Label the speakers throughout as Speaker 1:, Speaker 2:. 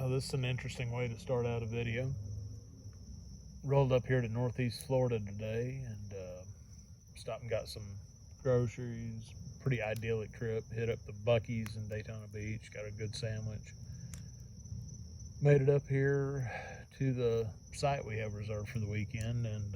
Speaker 1: Well, this is an interesting way to start out a video. Rolled up here to Northeast Florida today and stopped and got some groceries. Pretty idyllic trip. Hit up the Buc-ee's in Daytona Beach. Got a good sandwich. Made it up here to the site we have reserved for the weekend and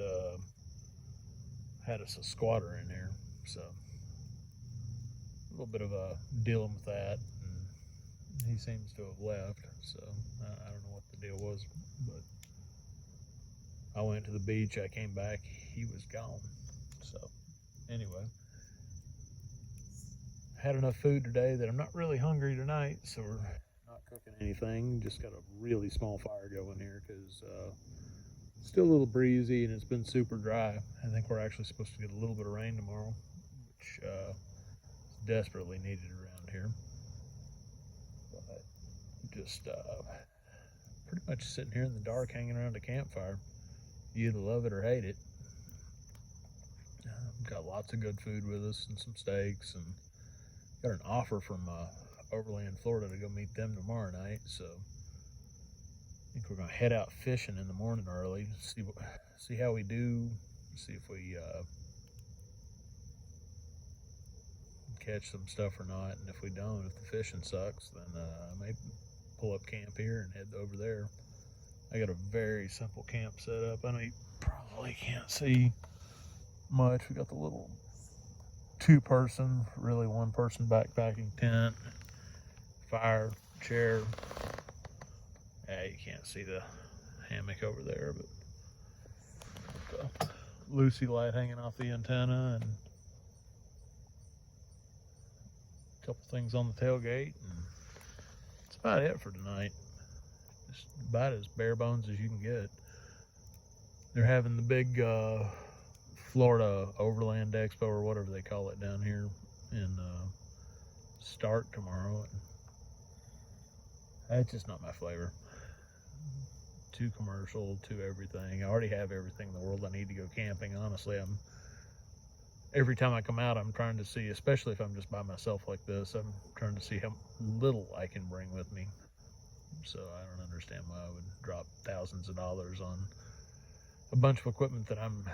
Speaker 1: had us a squatter in here. So a little bit of a dealing with that. And he seems to have left. So I don't know what the deal was, but I went to the beach, I came back, he was gone. So anyway, had enough food today that I'm not really hungry tonight, so we're not cooking anything. Just got a really small fire going here because it's still a little breezy and it's been super dry. I think we're actually supposed to get a little bit of rain tomorrow, which is desperately needed around here. But just pretty much sitting here in the dark hanging around a campfire. You either love it or hate it. Got lots of good food with us and some steaks, and got an offer from Overland, Florida to go meet them tomorrow night. So I think we're gonna head out fishing in the morning early, see how we do, see if we catch some stuff or not, and if we don't, if the fishing sucks, then I may pull up camp here and head over there. I got a very simple camp set up. I know you probably can't see much. We got the little 2-person, really 1-person backpacking tent, fire, chair. Yeah, you can't see the hammock over there, but the Lucy light hanging off the antenna and a couple things on the tailgate, and that's about it for tonight. Just about as bare bones as you can get. They're having the big Florida Overland Expo or whatever they call it down here in Stark tomorrow. And that's just not my flavor. Too commercial, too everything. I already have everything in the world I need to go camping. Honestly, every time I come out, I'm trying to see, especially if I'm just by myself like this, I'm trying to see how little I can bring with me. So I don't understand why I would drop thousands of dollars on a bunch of equipment that I'm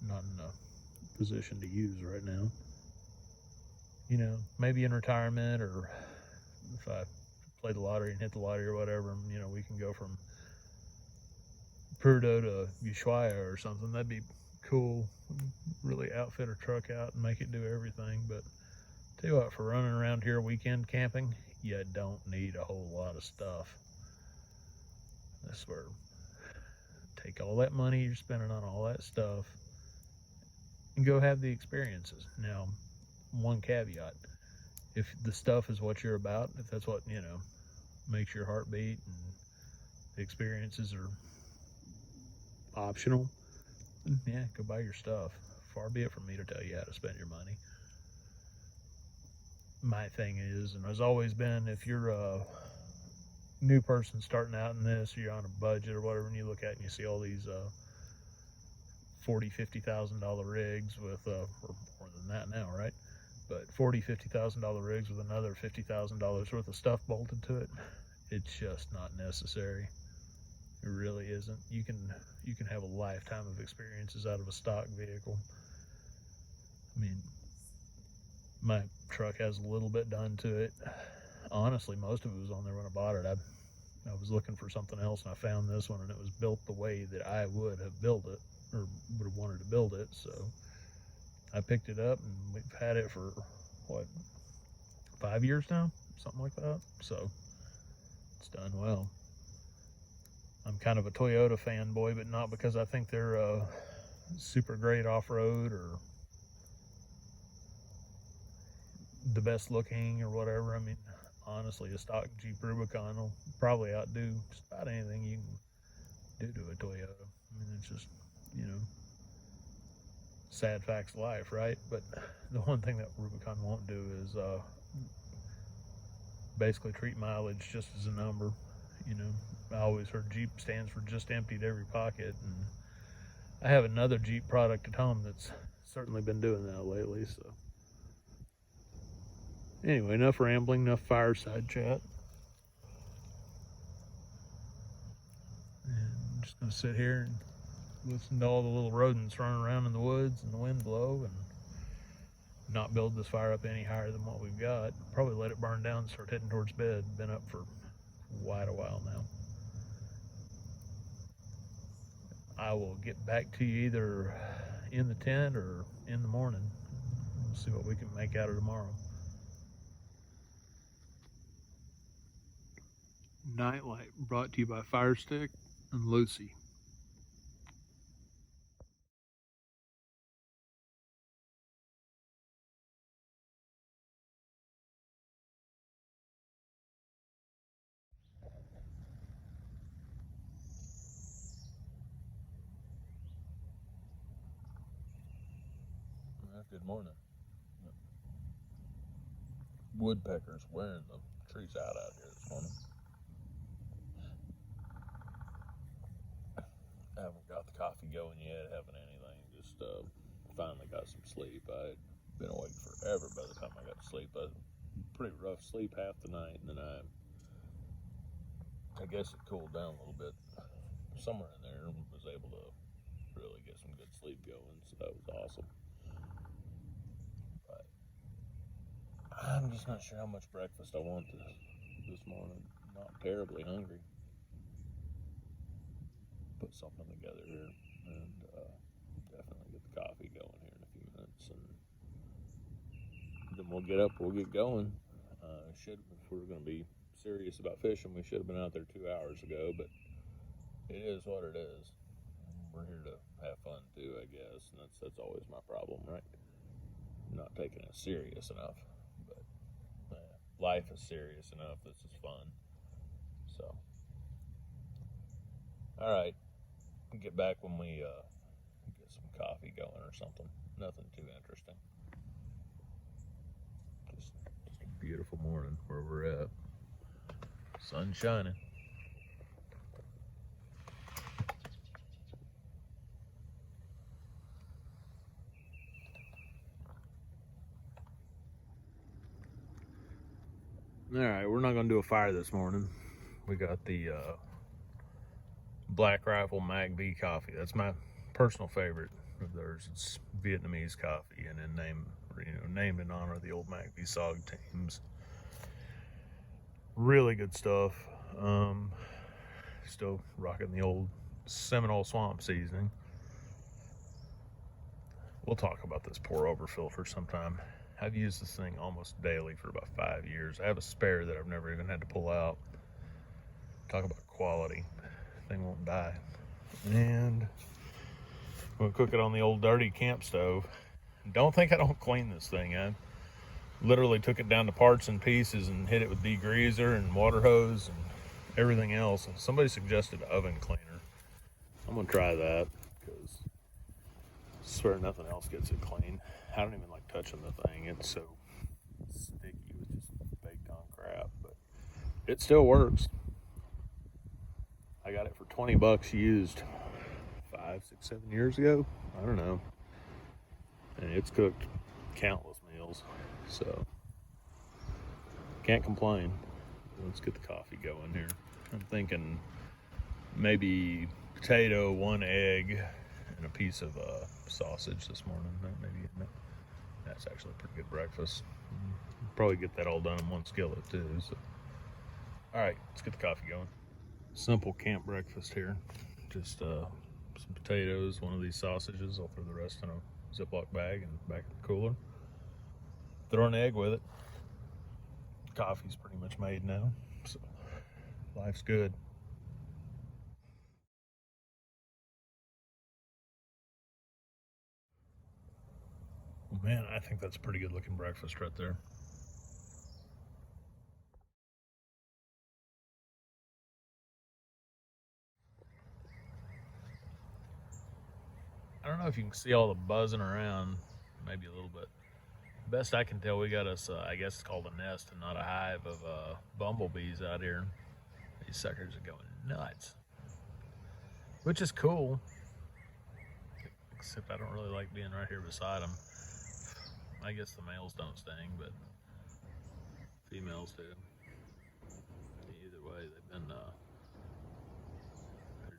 Speaker 1: not in a position to use right now. You know, maybe in retirement, or if I play the lottery and hit the lottery or whatever, you know, we can go from Prudhoe to Ushuaia or something. That'd be cool. Really outfit a truck out and make it do everything. But tell you what, for running around here weekend camping, you don't need a whole lot of stuff. I swear, take all that money you're spending on all that stuff and go have the experiences. Now, one caveat: if the stuff is what you're about, if that's what, you know, makes your heart beat, and the experiences are optional, then yeah, go buy your stuff. Far be it from me to tell you how to spend your money. My thing is, and has always been, if you're a new person starting out in this, or you're on a budget or whatever, and you look at it and you see all these $40,000-$50,000 rigs with or more than that now, right? But $40,000-$50,000 rigs with another $50,000 worth of stuff bolted to it, it's just not necessary. It really isn't. You can have a lifetime of experiences out of a stock vehicle. I mean, my truck has a little bit done to it. Honestly, most of it was on there when I bought it. I was looking for something else, and I found this one, and it was built the way that I would have built it, or would have wanted to build it. So I picked it up, and we've had it for, what, 5 years now? Something like that. So it's done well. I'm kind of a Toyota fanboy, but not because I think they're super great off-road or the best looking or whatever. I mean, honestly, a stock Jeep Rubicon will probably outdo just about anything you can do to a Toyota. I mean, it's just, you know, sad facts of life, right? But the one thing that Rubicon won't do is basically treat mileage just as a number. You know, I always heard Jeep stands for just emptied every pocket, and I have another Jeep product at home that's certainly been doing that lately. So anyway, enough rambling, enough fireside chat. I'm just gonna sit here and listen to all the little rodents running around in the woods and the wind blow, and not build this fire up any higher than what we've got. Probably let it burn down and start heading towards bed. Been up for quite a while now. I will get back to you either in the tent or in the morning. We'll see what we can make out of tomorrow. Nightlight brought to you by Firestick and Lucy. Good morning. Woodpeckers wearing the trees out here this morning. I haven't got the coffee going yet, haven't anything. Just finally got some sleep. I'd been awake forever by the time I got to sleep. I pretty rough sleep half the night, and then I guess it cooled down a little bit somewhere in there, and was able to really get some good sleep going, so that was awesome. But I'm just not sure how much breakfast I want this morning. Not terribly hungry. Put something together here, and definitely get the coffee going here in a few minutes, and then we'll get up, we'll get going. If we were going to be serious about fishing, we should have been out there 2 hours ago, but it is what it is. We're here to have fun too, I guess, and that's always my problem, right? Not taking it serious enough, but life is serious enough. This is fun. So, all right, get back when we get some coffee going or something. Nothing too interesting. Just a beautiful morning where we're at. Sun shining. All right, we're not going to do a fire this morning. We got the Black Rifle Mag B coffee. That's my personal favorite of theirs. It's Vietnamese coffee, and then named in honor of the old Mag B SOG teams. Really good stuff. Still rocking the old Seminole Swamp seasoning. We'll talk about this pour over filter sometime. I've used this thing almost daily for about 5 years. I have a spare that I've never even had to pull out. Talk about quality. Thing won't die. And we'll cook it on the old dirty camp stove. Don't think I don't clean this thing. I literally took it down to parts and pieces and hit it with degreaser and water hose and everything else. Somebody suggested oven cleaner. I'm gonna try that because I swear nothing else gets it clean. I don't even like touching the thing. It's so sticky with just baked on crap, but it still works. I got it for $20 used 5, 6, 7 years ago. I don't know. And it's cooked countless meals, so can't complain. Let's get the coffee going here. I'm thinking maybe potato, 1 egg, and a piece of sausage this morning. Maybe that's actually a pretty good breakfast. Probably get that all done in one skillet too. So, all right, let's get the coffee going. Simple camp breakfast here. Just some potatoes, 1 of these sausages. I'll throw the rest in a Ziploc bag and back in the cooler. Throw an egg with it. Coffee's pretty much made now, so life's good. Well, man, I think that's a pretty good looking breakfast right there. I don't know if you can see all the buzzing around, maybe a little bit. Best I can tell, we got us, I guess it's called a nest and not a hive of bumblebees out here. These suckers are going nuts, which is cool. Except I don't really like being right here beside them. I guess the males don't sting, but females do. Either way, they're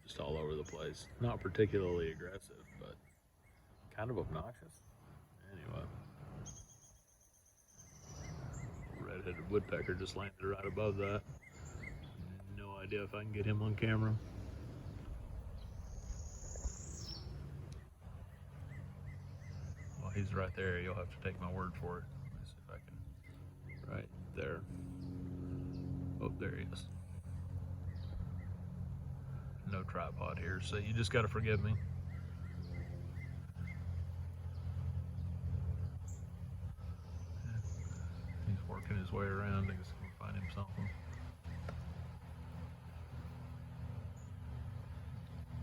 Speaker 1: just all over the place. Not particularly aggressive, but kind of obnoxious. Anyway, red-headed woodpecker just landed right above that. No idea if I can get him on camera. Well, he's right there. You'll have to take my word for it. Let me see if I can. Right there. Oh, there he is. No tripod here, so you just got to forgive me. He's working his way around. I guess he can find him something.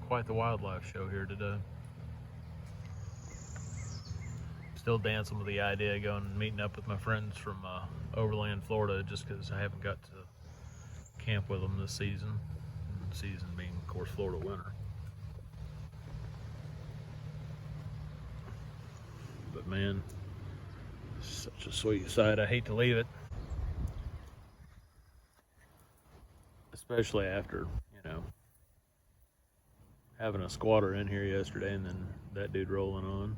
Speaker 1: Quite the wildlife show here today. Still dancing with the idea of going and meeting up with my friends from Overland, Florida, just because I haven't got to camp with them this season. Season being, of course, Florida winter. But man, such a sweet sight. I hate to leave it, especially after, you know, having a squatter in here yesterday and then that dude rolling on.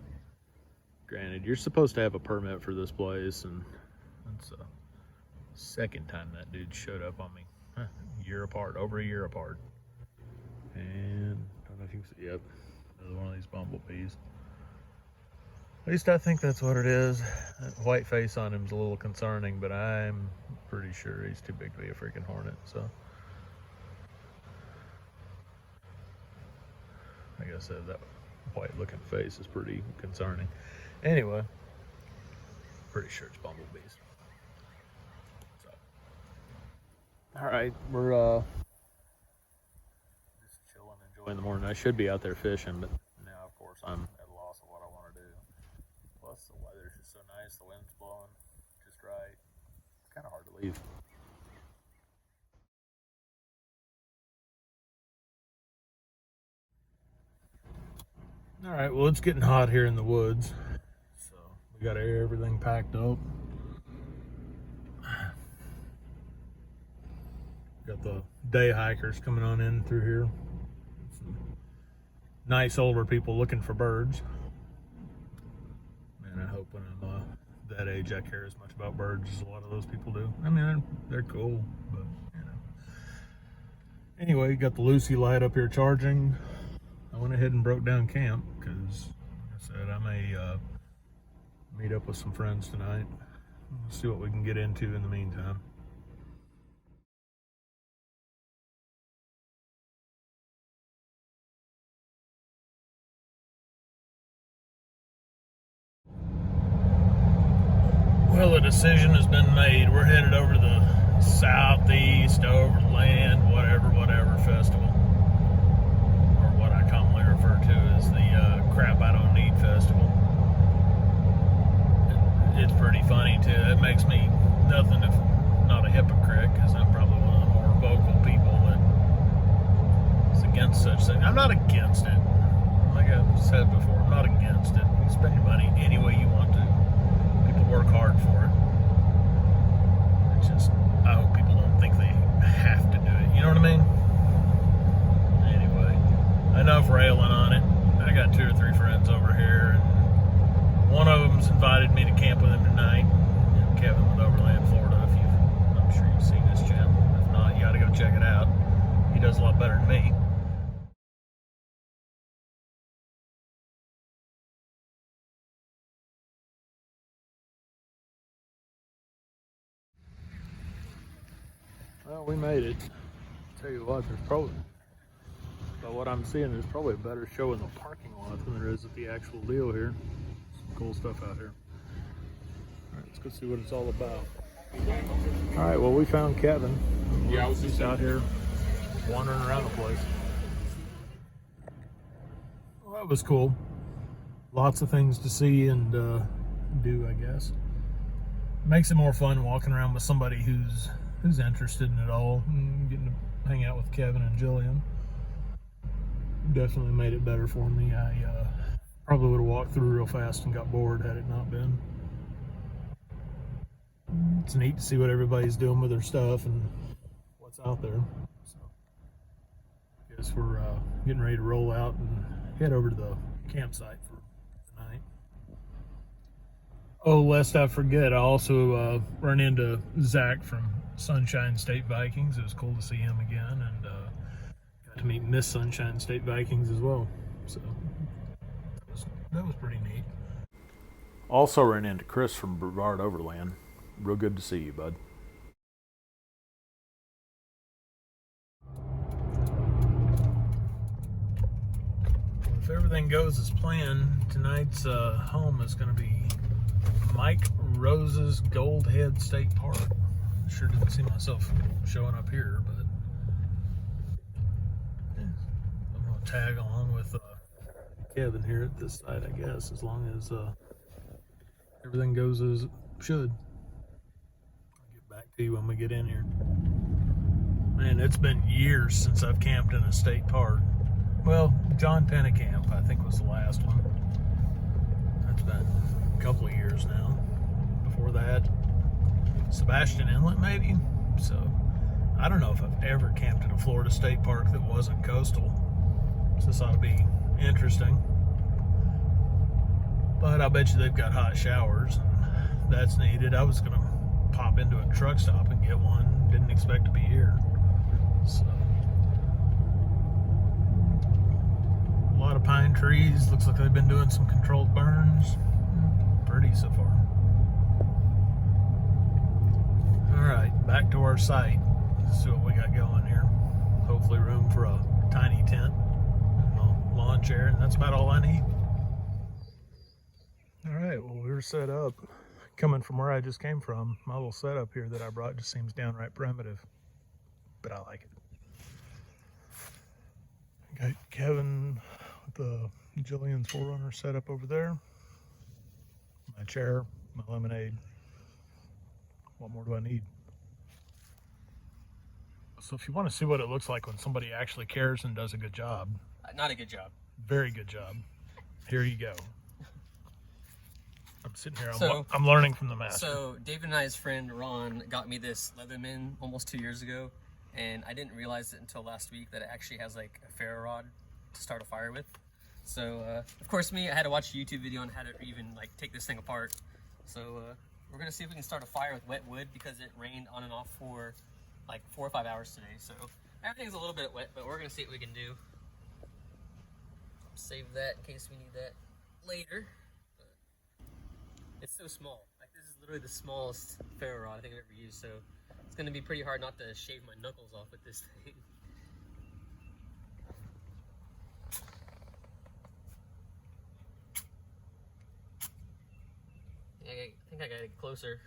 Speaker 1: Granted, you're supposed to have a permit for this place, and that's the second time that dude showed up on me. Over a year apart. And I don't know if you can see, yep, another one of these bumblebees. At least I think that's what it is. That white face on him's a little concerning, but I'm pretty sure he's too big to be a freaking hornet, so. Like I said, that white looking face is pretty concerning. Anyway, pretty sure it's bumblebees. So, all right, we're just chilling, enjoying the morning. I should be out there fishing, but now, of course, I'm at a loss of what I want to do. Plus, the weather's just so nice. The wind's blowing just right. It's kind of hard to leave. All right, well, it's getting hot here in the woods, so we got everything packed up. Got the day hikers coming on in through here. Some nice older people looking for birds. And I hope when I'm that age I care as much about birds as a lot of those people do. I mean, they're cool, but you know. Anyway, you got the Lucy light up here charging. I went ahead and broke down camp because, like I said, I may meet up with some friends tonight. We'll see what we can get into in the meantime. Well, a decision has been made. We're headed over to the southeast overland, whatever festival. Or what I commonly refer to as the Crap I Don't Need Festival. It's pretty funny too. It makes me nothing if not a hypocrite, because I'm probably one of the more vocal people that is against such things. I'm not against it. Like I've said before, I'm not against it. You spend your money any way you want to. People work hard for it. It's just, I hope people don't think they have to do it. You know what I mean? Anyway, enough railing on it. I got 2 or 3 friends over here, and one of them's invited me to camp with him tonight. Kevin with Overland, Florida. I'm sure you've seen his channel. If not, you got to go check it out. He does a lot better than me. Well, we made it. Tell you what, there's probably, by what I'm seeing, there's probably a better show in the parking lot than there is at the actual deal here. Some cool stuff out here. All right, let's go see what it's all about. All right, well, we found Kevin. Yeah, he's out here wandering around the place. Well, that was cool. Lots of things to see and do, I guess. Makes it more fun walking around with somebody who's interested in it all, and getting to hang out with Kevin and Jillian. Definitely made it better for me. I probably would have walked through real fast and got bored had it not been. It's neat to see what everybody's doing with their stuff and what's out there. So, Guess we're getting ready to roll out and head over to the campsite for the night. Oh, lest I forget, I also run into Zach from Sunshine State Vikings. It was cool to see him again, and got to meet Miss Sunshine State Vikings as well. So that was pretty neat. Also ran into Chris from Brevard Overland. Real good to see you, bud. If everything goes as planned, tonight's home is going to be Mike Rose's Gold Head State Park. Sure didn't see myself showing up here, but I'm going to tag along with Kevin here at this site, I guess, as long as everything goes as it should. I'll get back to you when we get in here. Man, it's been years since I've camped in a state park. Well, John Pennicamp, I think, was the last one. That's been a couple of years now. Before that, Sebastian Inlet, maybe? So, I don't know if I've ever camped in a Florida state park that wasn't coastal. So this ought to be interesting. But I bet you they've got hot showers, and that's needed. I was going to pop into a truck stop and get one. Didn't expect to be here. So, a lot of pine trees. Looks like they've been doing some controlled burns. Pretty so far. Alright, back to our site. Let's see what we got going here. Hopefully room for a tiny tent, a lawn chair, and that's about all I need. Alright, well, we're set up. Coming from where I just came from, my little setup here that I brought just seems downright primitive, but I like it. Got Kevin with the Jillian's 4Runner set up over there. My chair, my lemonade. What more do I need? So if you want to see what it looks like when somebody actually cares and does a good job.
Speaker 2: Not a good job.
Speaker 1: Very good job. Here you go. I'm sitting here, I'm learning from the master.
Speaker 2: So David and I's friend Ron got me this Leatherman almost 2 years ago, and I didn't realize it until last week that it actually has like a ferro rod to start a fire with. So of course I had to watch a YouTube video on how to even like take this thing apart. So we're gonna see if we can start a fire with wet wood because it rained on and off for like 4 or 5 hours today. So everything's a little bit wet, but we're gonna see what we can do. Save that in case we need that later. But it's so small. Like this is literally the smallest ferro rod I think I've ever used. So it's gonna be pretty hard not to shave my knuckles off with this thing. I think I gotta get closer.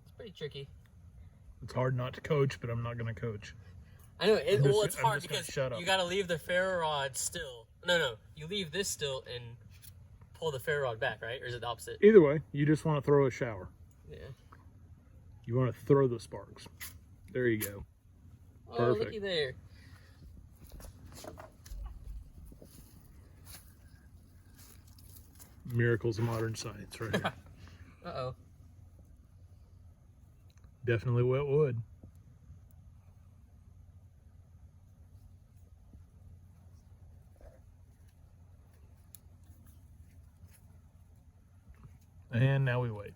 Speaker 2: It's pretty tricky.
Speaker 1: It's hard not to coach, but I'm not going to coach.
Speaker 2: I know, it's hard because you gotta leave the ferro rod still. No, you leave this still and pull the ferro rod back, right? Or is it the opposite?
Speaker 1: Either way, you just want to throw a shower.
Speaker 2: Yeah.
Speaker 1: You want to throw the sparks. There you go.
Speaker 2: Oh,
Speaker 1: Perfect.
Speaker 2: looky there.
Speaker 1: Miracles of modern science, right here.
Speaker 2: Uh-oh.
Speaker 1: Definitely wet wood. And now we wait.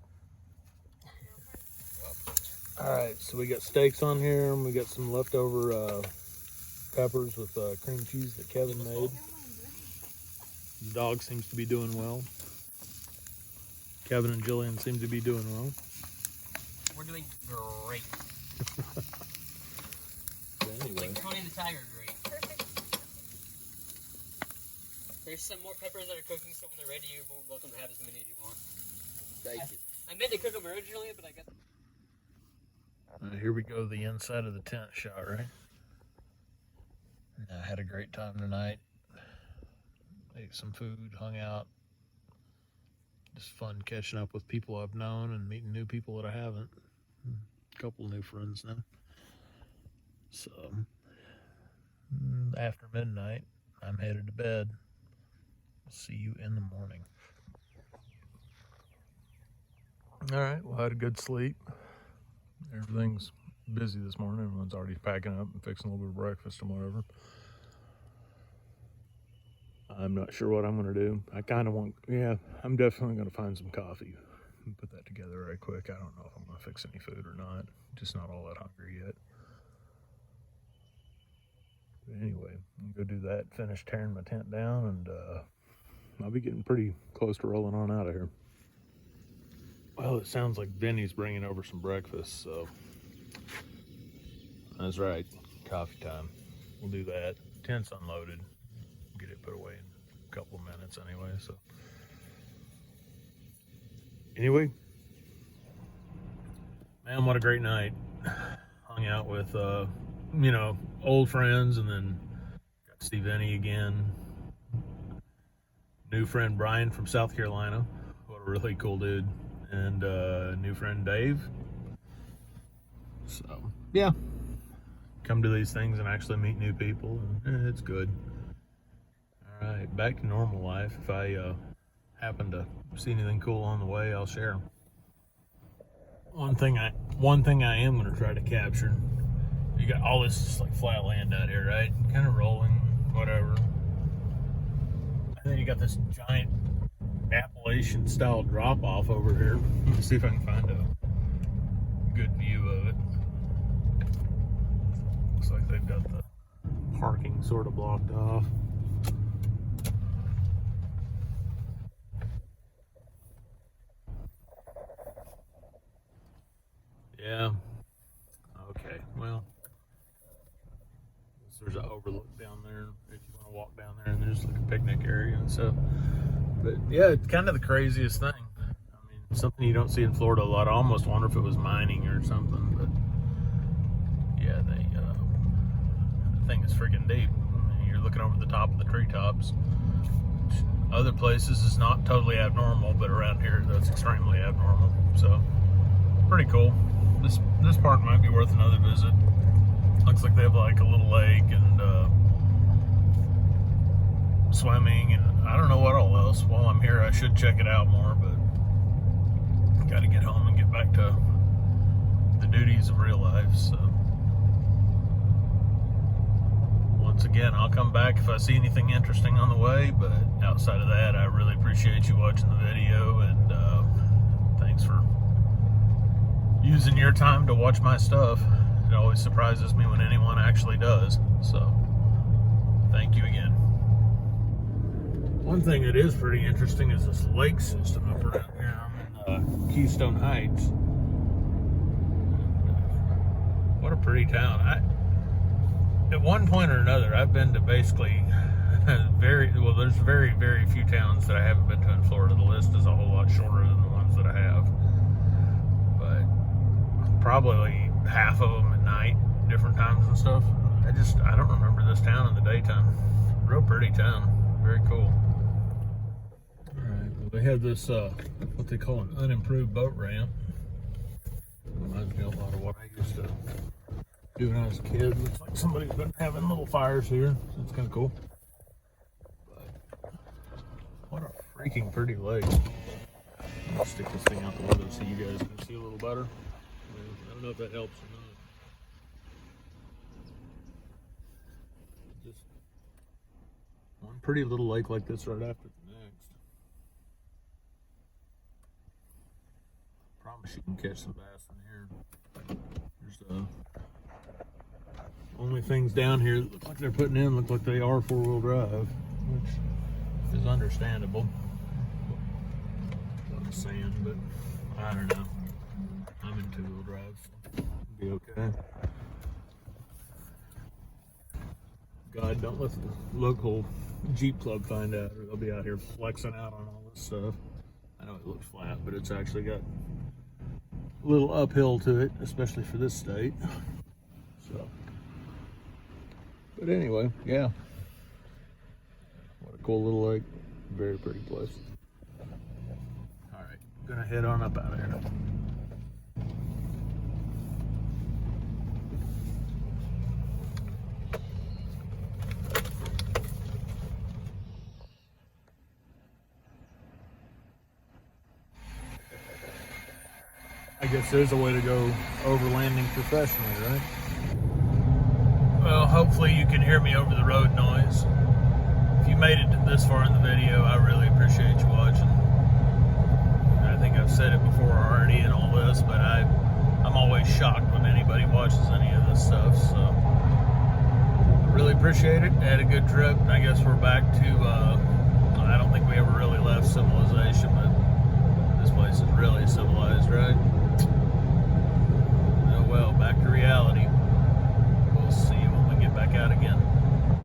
Speaker 1: Alright, so we got steaks on here, and we got some leftover peppers with cream cheese that Kevin made. The dog seems to be doing well. Kevin and Jillian seem to be doing well.
Speaker 2: We're doing great.
Speaker 1: Anyway.
Speaker 2: Like Tony the Tiger, great. Perfect. There's some more peppers that are cooking, so when they're ready, you're welcome to have as many as you want.
Speaker 3: Thank you.
Speaker 2: I meant to cook them originally, but I guess.
Speaker 1: Here we go, the inside of the tent shot, right? I had a great time tonight. Ate some food, hung out. Just fun catching up with people I've known and meeting new people that I haven't. A couple new friends now. So, after midnight, I'm headed to bed. See you in the morning. All right, well, I had a good sleep. Everything's busy this morning. Everyone's already packing up and fixing a little bit of breakfast and whatever. I'm not sure what I'm going to do. I kind of want, yeah, I'm definitely going to find some coffee and put that together right quick. I don't know if I'm going to fix any food or not. Just not all that hungry yet. But anyway, I'm going to go do that, finish tearing my tent down, and I'll be getting pretty close to rolling on out of here. Well, it sounds like Benny's bringing over some breakfast, so that's right, coffee time. We'll do that. Tent's unloaded. Get it put away in a couple of minutes anyway, so. Anyway, man, what a great night. Hung out with, old friends, and then got to see Benny again. New friend Brian from South Carolina. What a really cool dude. And new friend Dave. So, yeah. Come to these things and actually meet new people, and it's good. All right, back to normal life. If I happen to see anything cool on the way, I'll share them. One thing I am going to try to capture. You got all this just like flat land out here, right? Kind of rolling, whatever. And then you got this giant Appalachian style drop off over here. Let me see if I can find a good view of it. Looks like they've got the parking sort of blocked off. Yeah. Okay. Well, there's an overlook down there if you want to walk down there, and there's like a picnic area and stuff. But yeah, it's kind of the craziest thing. I mean, something you don't see in Florida a lot. I almost wonder if it was mining or something. But yeah, the thing is freaking deep. I mean, you're looking over the top of the treetops. Other places is not totally abnormal, but around here that's extremely abnormal. So pretty cool. This park might be worth another visit. Looks like they have like a little lake and swimming, and I don't know what all else. While I'm here, I should check it out more, but got to get home and get back to the duties of real life. So once again, I'll come back if I see anything interesting on the way, but outside of that, I really appreciate you watching the video, and thanks for using your time to watch my stuff. It always surprises me when anyone actually does. So thank you again. One thing that is pretty interesting is this lake system up around here. I'm in Keystone Heights. What a pretty town. At one point or another, I've been to basically there's very, very few towns that I haven't been to in Florida. The list is a whole lot shorter than the ones that I have. Probably half of them at night, different times and stuff. I don't remember this town in the daytime. Real pretty town. Very cool. Alright, well, they have this, what they call an unimproved boat ramp. Reminds me a lot of what I used to do when I was a kid. Looks like somebody's been having little fires here, so it's kind of cool. But what a freaking pretty lake. I'll stick this thing out the window so you guys can see a little better. I don't know if that helps or not. Just one pretty little lake like this right after the next. I promise you can catch some bass in here. There's only things down here that look like they're putting in look like they are four-wheel drive, which is understandable. A lot of sand, but I don't know. I'm in two-wheel drive, so it'll be okay. God, don't let the local Jeep club find out, or they'll be out here flexing out on all this stuff. I know it looks flat, but it's actually got a little uphill to it, especially for this state. So, but anyway, yeah. What a cool little lake. Very pretty place. All right, gonna head on up out of here. I guess there's a way to go overlanding professionally, right? Well, hopefully you can hear me over the road noise. If you made it this far in the video, I really appreciate you watching. I think I've said it before already and all this, but I'm always shocked when anybody watches any of this stuff, so I really appreciate it. I had a good trip, and I guess we're back to, I don't think we ever really left civilization.